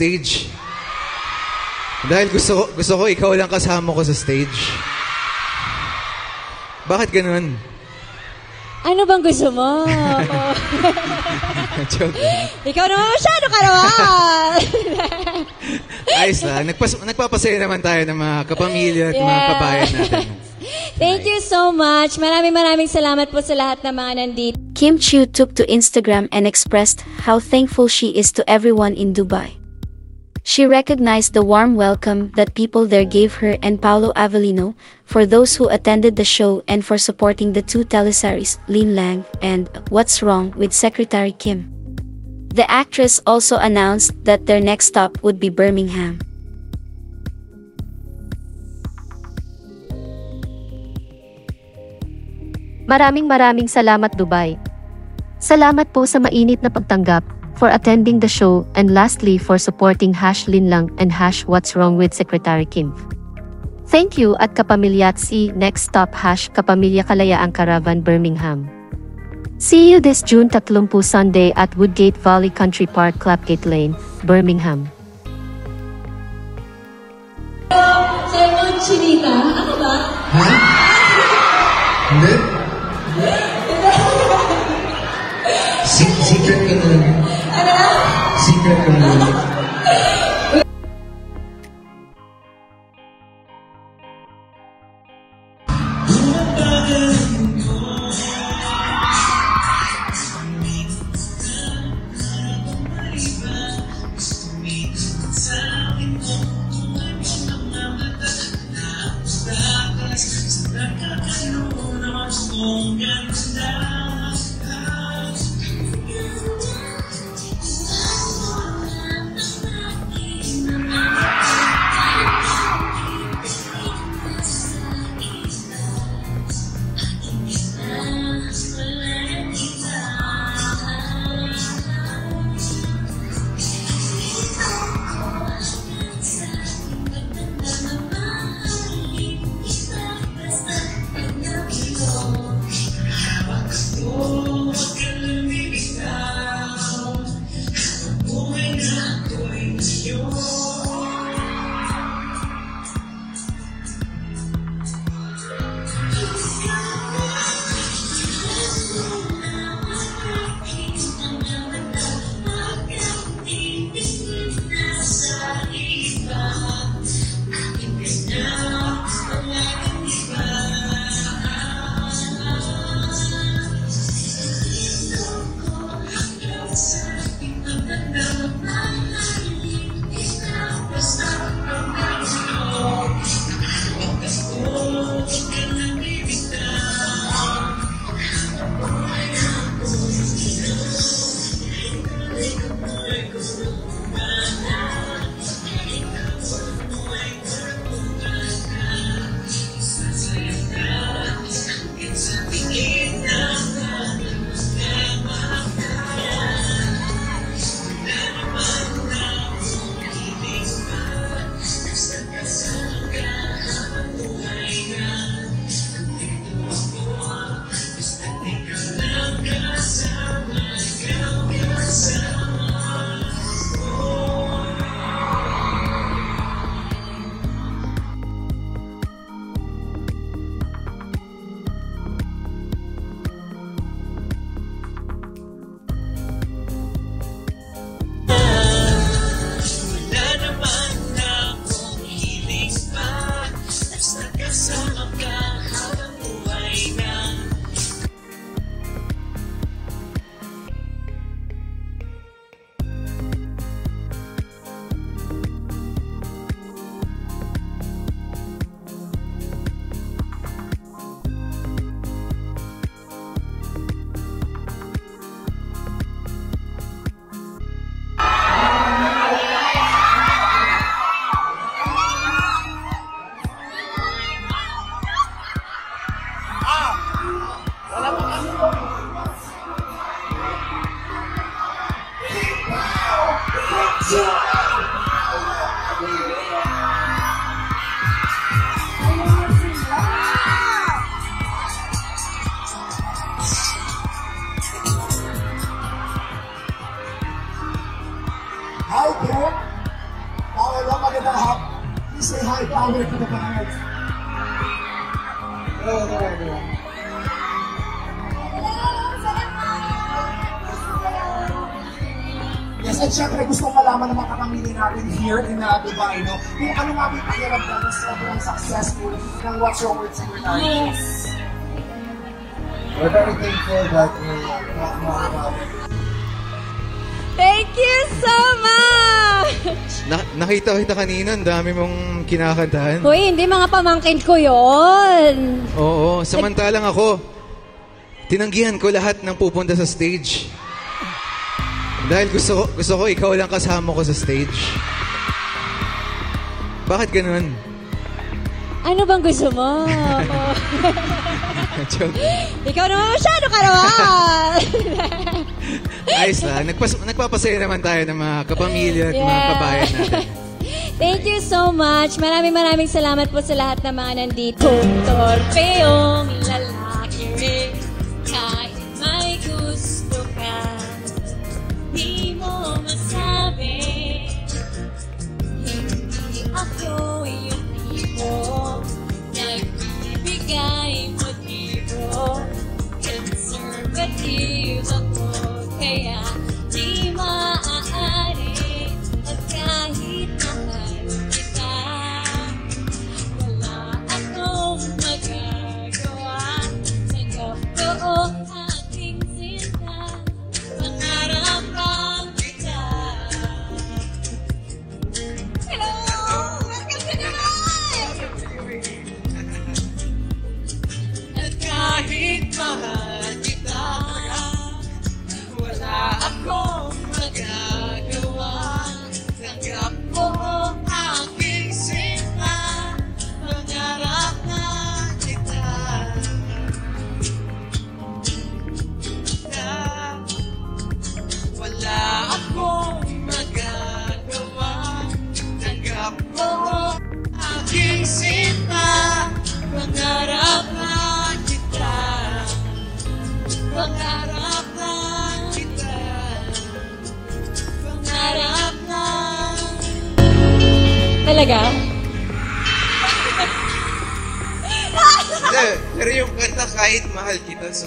stage. Dahil gusto ko ikaw lang kasama ko sa stage. Bakit ganun? Ano bang gusto mo? Joke. Ikaw naman masyado ka naman! Ayos lang. Nagpapasaya naman tayo ng mga kapamilya at mga kabayan natin. Thank you so much. Maraming salamat po sa lahat ng mga nandito. Kim Chiu took to Instagram and expressed how thankful she is to everyone in Dubai. She recognized the warm welcome that people there gave her and Paolo Avellino, for those who attended the show and for supporting the two teleseries, Lin Lang and What's Wrong with Secretary Kim. The actress also announced that their next stop would be Birmingham. Maraming salamat, Dubai. Salamat po sa mainit na pagtanggap, for attending the show, and lastly for supporting #Linlang and #What's Wrong with Secretary Kim. Thank you at Kapamilyatsi. Next stop #Kapamilya Kalayaan Caravan Birmingham. See you this June 30 Sunday at Woodgate Valley Country Park, Clapgate Lane, Birmingham. Simon Chinita, ako ba? Ha? Hindi? Secret ka na. Ano? Secret ka na. Say hi, power to the fans. Yes, at syempre gusto ko malaman ng mga kapamilya natin here in Dubai, no? Kung ano nga ba yung pakiramdam na sobrang successful ng What's Wrong with Secretary? Yes. We're very thankful that Thank you so much! Nakita kita kanina, ang dami mong kinakantahan. Hoy, hindi mga pamangkin ko yon. Oo, samantalang ako, tinanggihan ko lahat ng pupunta sa stage. Dahil gusto ko ikaw lang kasama ko sa stage. Bakit ganun? Ano bang gusto mo? Joke. Ikaw naman masyado ka naman! Ayos lang. Nagpapasaya naman tayo ng mga kapamilya at mga kabayan natin. Thank you so much. Maraming salamat po sa lahat ng mga nandito. Torpeong lalaki rin, kahit may gusto ka, di mo masabi. Hindi ako yung tipo, nagbibigay motibo. Conservative ako, kaya di maaari. At kahit mahal kita, wala akong magagawa. Tanggap ko aking sinta, pangarap lang kita. Hello! Welcome to Dubai! At kahit mahal kita, wala akong magagawa. Tanggap ko aking sinta, pangarap na kita. Wala akong magagawa. Tanggap ko aking sinta, pangarap na kita. Pangarap na kita. Pangarap na. Talaga? Pero yung kanta kahit mahal kita, so...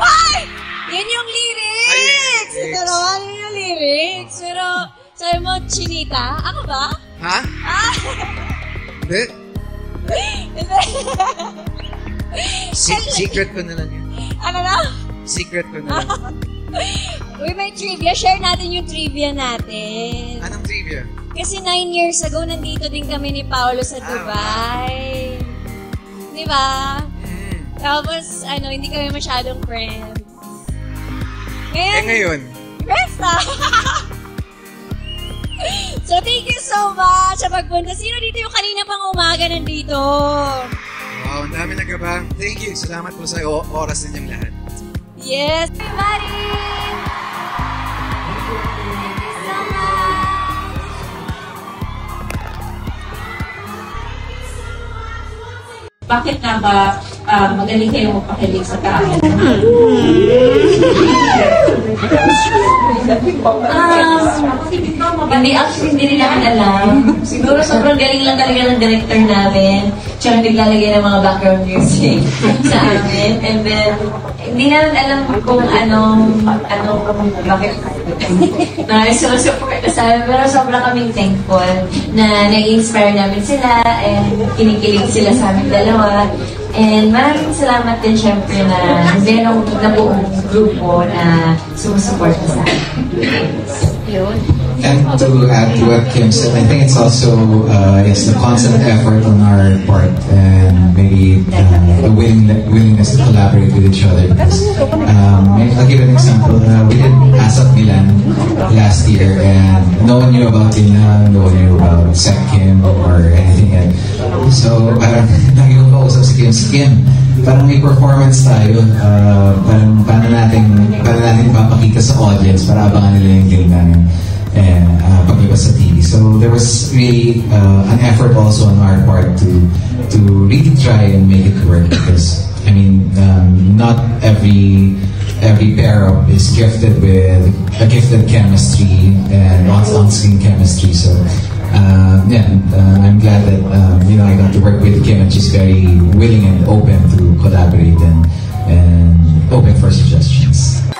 Ay! Yan yung lyrics! Ay, yung lyrics. Ito naman yung lyrics. Pero sabi mo, Chinita? Ako ba? Ha? Ah! Hindi. Hindi. Secret ko na lang yun. Ano na? Secret ko na lang. Uy, may trivia. Share natin yung trivia natin. Anong trivia? Kasi 9 years ago, nandito din kami ni Paolo sa Dubai. Di ba? Tapos, hindi kami masyadong friends. Ngayon? Friends na! So, thank you so much sa pagpunta. Sino dito yung kanina pang umaga nandito? Wow, ang dami nagkabang. Thank you. Salamat po sa oras ninyong lahat. Yes! Everybody! Thank you so much! Bakit nga ba magaling kayo mapakilig sa kain? Hindi nila alam. Siguro sobrang galing lang talaga ng director namin. Siya naglalagay ng mga background music sa amin. And then, hindi namin alam kung bakit na support na sa amin. Pero sobrang kaming thankful na nai-inspire namin sila and kinikilig sila sa amin dalawa. And maraming salamat din syempre na merong nabuong grupo na sumusuporta sa amin. Yun. And to add to what Kim said, I think it's also yes, the constant effort on our part and maybe the willingness to collaborate with each other. Because, I'll give an example. We did ASAP Milan last year, and no one knew about Tina, no one knew about Sec Kim or anything. And so parang lagi ko kausap si Kim, parang may performance tayo, parang paano natin ipapakita sa audience para abangan nila yung game namin and paglabas sa TV. So there was really an effort also on our part to really try and make it work, because I mean not every pair up is gifted with a gifted chemistry and on-screen chemistry. So yeah, I'm glad that I got to work with Kim, and she's very willing and open to collaborate and open for suggestions.